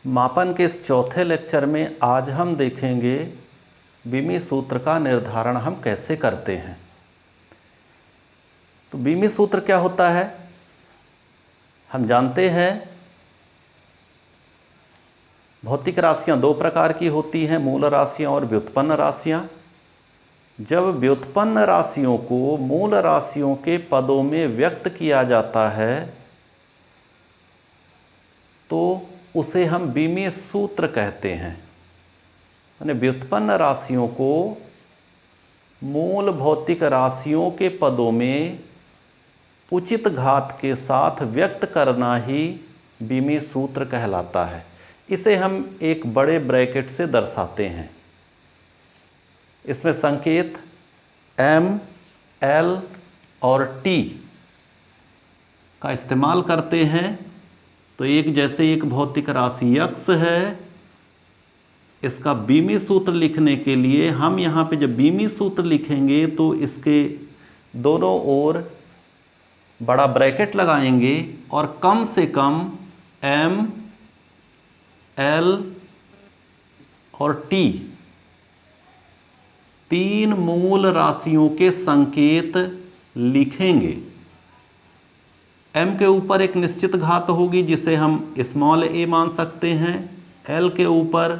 मापन के इस चौथे लेक्चर में आज हम देखेंगे बीमी सूत्र का निर्धारण हम कैसे करते हैं। तो बीमी सूत्र क्या होता है हम जानते हैं। भौतिक राशियां दो प्रकार की होती हैं, मूल राशियां और व्युत्पन्न राशियां। जब व्युत्पन्न राशियों को मूल राशियों के पदों में व्यक्त किया जाता है तो उसे हम बीमी सूत्र कहते हैं। यानी व्युत्पन्न राशियों को मूल भौतिक राशियों के पदों में उचित घात के साथ व्यक्त करना ही बीमी सूत्र कहलाता है। इसे हम एक बड़े ब्रैकेट से दर्शाते हैं। इसमें संकेत m, l और t का इस्तेमाल करते हैं। तो एक जैसे एक भौतिक राशि x है, इसका बीमी सूत्र लिखने के लिए हम यहाँ पे जब बीमी सूत्र लिखेंगे तो इसके दोनों ओर बड़ा ब्रैकेट लगाएंगे और कम से कम m, l और t तीन मूल राशियों के संकेत लिखेंगे। m के ऊपर एक निश्चित घात होगी जिसे हम स्मॉल a मान सकते हैं। l के ऊपर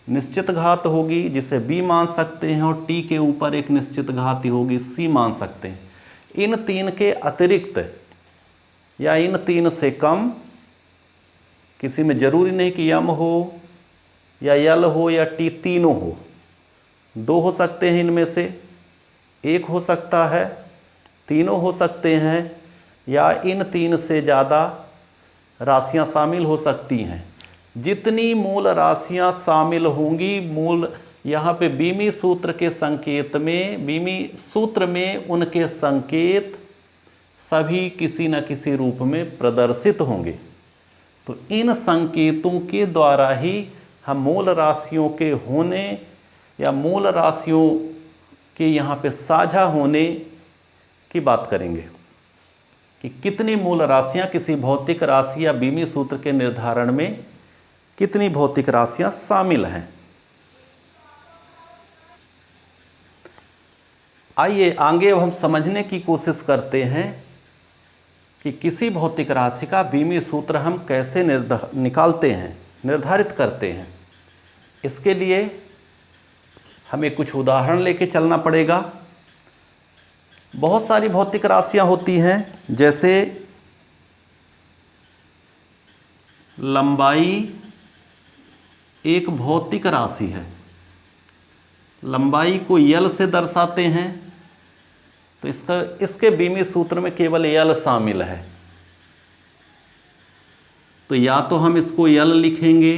निश्चित घात होगी जिसे b मान सकते हैं और t के ऊपर एक निश्चित घात होगी c मान सकते हैं। इन तीन के अतिरिक्त या इन तीन से कम, किसी में जरूरी नहीं कि m हो या l हो या t, तीनों हो। दो हो सकते हैं, इनमें से एक हो सकता है, तीनों हो सकते हैं या इन तीन से ज़्यादा राशियां शामिल हो सकती हैं। जितनी मूल राशियां शामिल होंगी मूल यहाँ पे बीमी सूत्र के संकेत में, बीमी सूत्र में उनके संकेत सभी किसी न किसी रूप में प्रदर्शित होंगे। तो इन संकेतों के द्वारा ही हम मूल राशियों के होने या मूल राशियों के यहाँ पे साझा होने की बात करेंगे कि कितनी मूल राशियाँ किसी भौतिक राशि या बीमी सूत्र के निर्धारण में कितनी भौतिक राशियाँ शामिल हैं। आइए आगे अब हम समझने की कोशिश करते हैं कि किसी भौतिक राशि का बीमी सूत्र हम कैसे निकालते हैं, निर्धारित करते हैं। इसके लिए हमें कुछ उदाहरण लेके चलना पड़ेगा। बहुत सारी भौतिक राशियां होती हैं, जैसे लंबाई एक भौतिक राशि है। लंबाई को यल से दर्शाते हैं तो इसके बीमी सूत्र में केवल यल शामिल है। तो या तो हम इसको यल लिखेंगे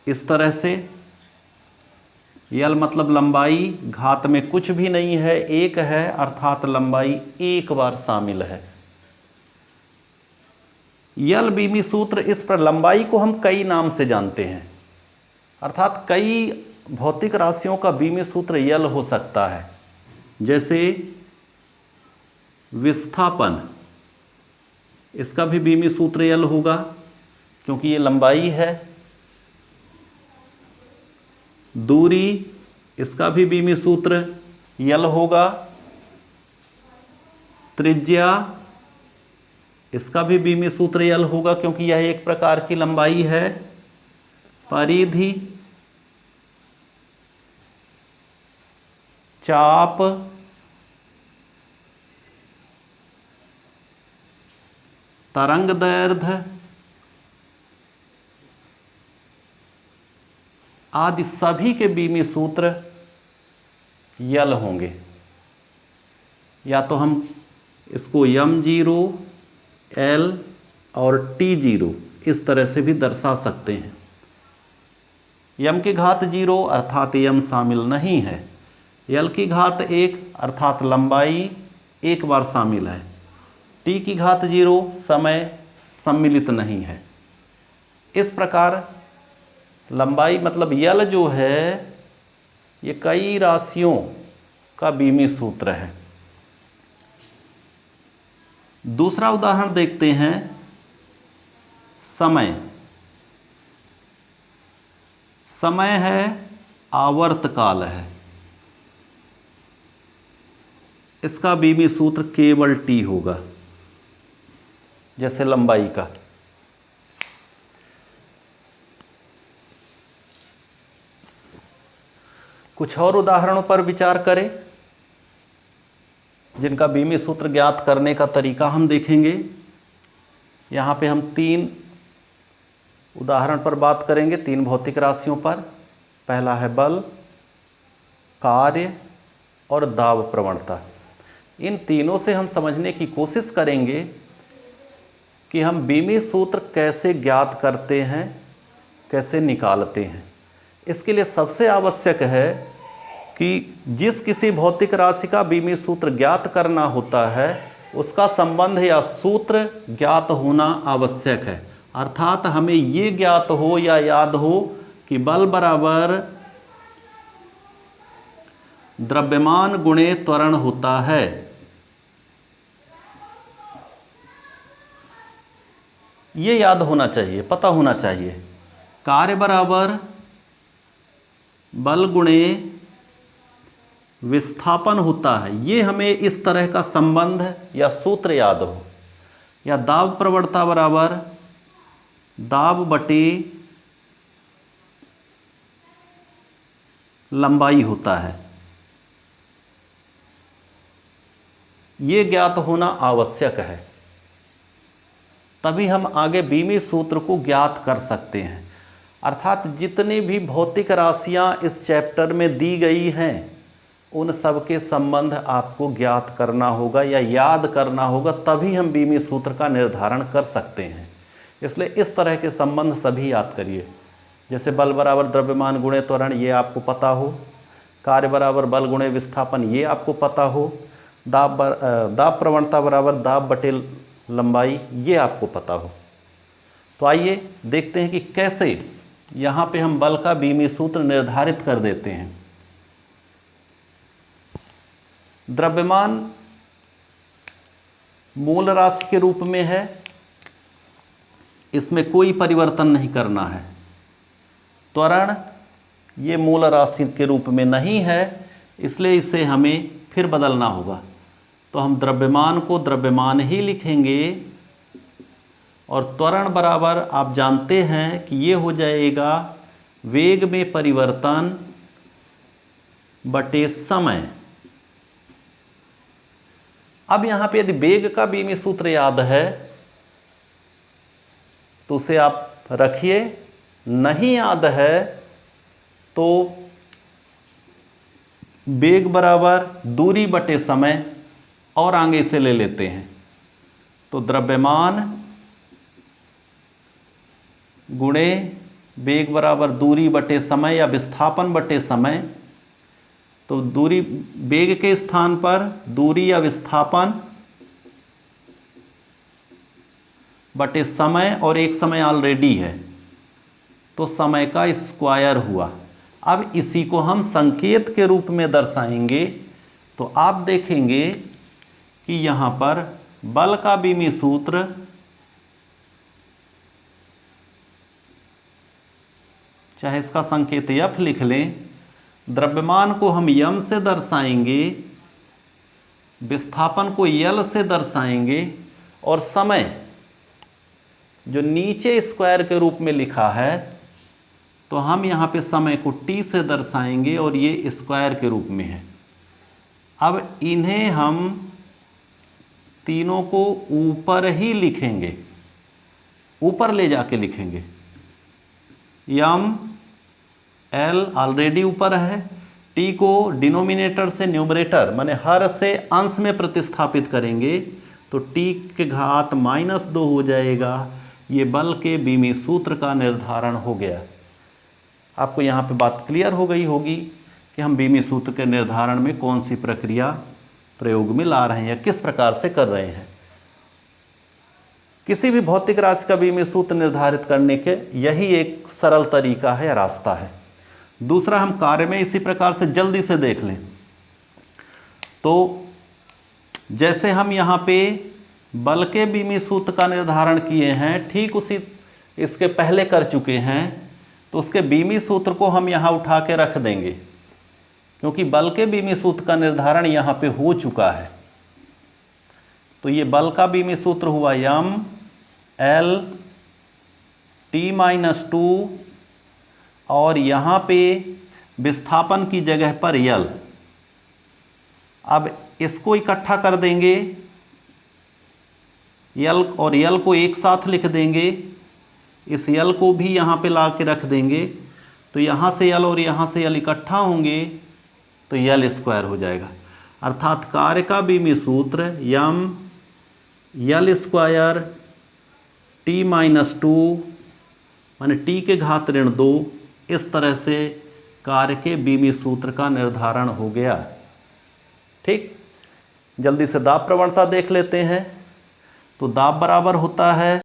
इस तरह से, यल मतलब लंबाई, घात में कुछ भी नहीं है, एक है, अर्थात लंबाई एक बार शामिल है। यल बीमी सूत्र इस पर लंबाई को हम कई नाम से जानते हैं, अर्थात कई भौतिक राशियों का बीमी सूत्र यल हो सकता है। जैसे विस्थापन, इसका भी बीमी सूत्र यल होगा क्योंकि ये लंबाई है। दूरी, इसका भी बीमी सूत्र यल होगा। त्रिज्या, इसका भी बीमी सूत्र यल होगा क्योंकि यह एक प्रकार की लंबाई है। परिधि, चाप, तरंगदैर्ध्य आदि सभी के बीमी सूत्र यल होंगे। या तो हम इसको m0, l और t0 इस तरह से भी दर्शा सकते हैं। m की घात 0 अर्थात m शामिल नहीं है, l की घात 1 अर्थात लंबाई एक बार शामिल है, t की घात 0 समय सम्मिलित नहीं है। इस प्रकार लंबाई मतलब यल जो है ये कई राशियों का बीमी सूत्र है। दूसरा उदाहरण देखते हैं, समय। समय है, आवर्तकाल है, इसका बीमी सूत्र केवल टी होगा, जैसे लंबाई का। कुछ और उदाहरणों पर विचार करें जिनका बीमी सूत्र ज्ञात करने का तरीका हम देखेंगे। यहाँ पे हम 3 उदाहरण पर बात करेंगे, 3 भौतिक राशियों पर। पहला है बल, कार्य और दाब प्रवणता। इन तीनों से हम समझने की कोशिश करेंगे कि हम बीमी सूत्र कैसे ज्ञात करते हैं, कैसे निकालते हैं। इसके लिए सबसे आवश्यक है कि जिस किसी भौतिक राशि का बीमी सूत्र ज्ञात करना होता है उसका संबंध या सूत्र ज्ञात होना आवश्यक है। अर्थात हमें ये ज्ञात हो या याद हो कि बल बराबर द्रव्यमान गुणे त्वरण होता है। ये याद होना चाहिए, पता होना चाहिए। कार्य बराबर बल गुणे विस्थापन होता है, ये हमें इस तरह का संबंध या सूत्र याद हो। या दाब प्रवणता बराबर दाब बटे लंबाई होता है, ये ज्ञात होना आवश्यक है। तभी हम आगे बीमी सूत्र को ज्ञात कर सकते हैं। अर्थात जितनी भी भौतिक राशियां इस चैप्टर में दी गई हैं उन सब के संबंध आपको ज्ञात करना होगा या याद करना होगा, तभी हम बीमी सूत्र का निर्धारण कर सकते हैं। इसलिए इस तरह के संबंध सभी याद करिए। जैसे बल बराबर द्रव्यमान गुणे त्वरण, ये आपको पता हो। कार्य बराबर बल गुणे विस्थापन, ये आपको पता हो। दाब प्रवणता बराबर दाब बटे लंबाई, ये आपको पता हो। तो आइए देखते हैं कि कैसे यहाँ पे हम बल का बीमी सूत्र निर्धारित कर देते हैं। द्रव्यमान मूल राशि के रूप में है, इसमें कोई परिवर्तन नहीं करना है। त्वरण ये मूल राशि के रूप में नहीं है, इसलिए इसे हमें फिर बदलना होगा। तो हम द्रव्यमान को द्रव्यमान ही लिखेंगे और त्वरण बराबर आप जानते हैं कि ये हो जाएगा वेग में परिवर्तन बटे समय। अब यहाँ पे यदि वेग का बीमी सूत्र याद है तो उसे आप रखिए, नहीं याद है तो वेग बराबर दूरी बटे समय और आगे से ले लेते हैं। तो द्रव्यमान गुणे वेग बराबर दूरी बटे समय या विस्थापन बटे समय। तो दूरी, वेग के स्थान पर दूरी या विस्थापन बटे समय, और एक समय ऑलरेडी है तो समय का स्क्वायर हुआ। अब इसी को हम संकेत के रूप में दर्शाएंगे। तो आप देखेंगे कि यहाँ पर बल का बीमी सूत्र चाहे इसका संकेत F लिख लें, द्रव्यमान को हम यम से दर्शाएंगे, विस्थापन को यल से दर्शाएंगे, और समय जो नीचे स्क्वायर के रूप में लिखा है तो हम यहाँ पे समय को टी से दर्शाएंगे और ये स्क्वायर के रूप में है। अब इन्हें हम तीनों को ऊपर ही लिखेंगे, ऊपर ले जाके लिखेंगे। यम एल ऑलरेडी ऊपर है, टी को डिनोमिनेटर से न्यूमरेटर माने हर से अंश में प्रतिस्थापित करेंगे तो टी के घात -2 हो जाएगा। ये बल के बीमी सूत्र का निर्धारण हो गया। आपको यहाँ पे बात क्लियर हो गई होगी कि हम बीमी सूत्र के निर्धारण में कौन सी प्रक्रिया प्रयोग में ला रहे हैं या किस प्रकार से कर रहे हैं। किसी भी भौतिक राशि का बीमी सूत्र निर्धारित करने के यही एक सरल तरीका है या रास्ता है। दूसरा, हम कार्य में इसी प्रकार से जल्दी से देख लें। तो जैसे हम यहाँ पे बल के बीमी सूत्र का निर्धारण किए हैं, ठीक उसी इसके पहले कर चुके हैं। तो उसके बीमी सूत्र को हम यहाँ उठा के रख देंगे, क्योंकि बल के बीमी सूत्र का निर्धारण यहाँ पे हो चुका है। तो ये बल का बीमी सूत्र हुआ M L T minus to, और यहाँ पे विस्थापन की जगह पर यल। अब इसको इकट्ठा कर देंगे, यल और यल को एक साथ लिख देंगे, इस यल को भी यहाँ पे ला के रख देंगे, तो यहाँ से यल और यहाँ से यल इकट्ठा होंगे तो यल स्क्वायर हो जाएगा। अर्थात कार्य का बीमी सूत्र M L square T minus two माने टी के घात ऋण 2, इस तरह से कार्य के बीमी सूत्र का निर्धारण हो गया। ठीक, जल्दी से दाब प्रवणता देख लेते हैं। तो दाब बराबर होता है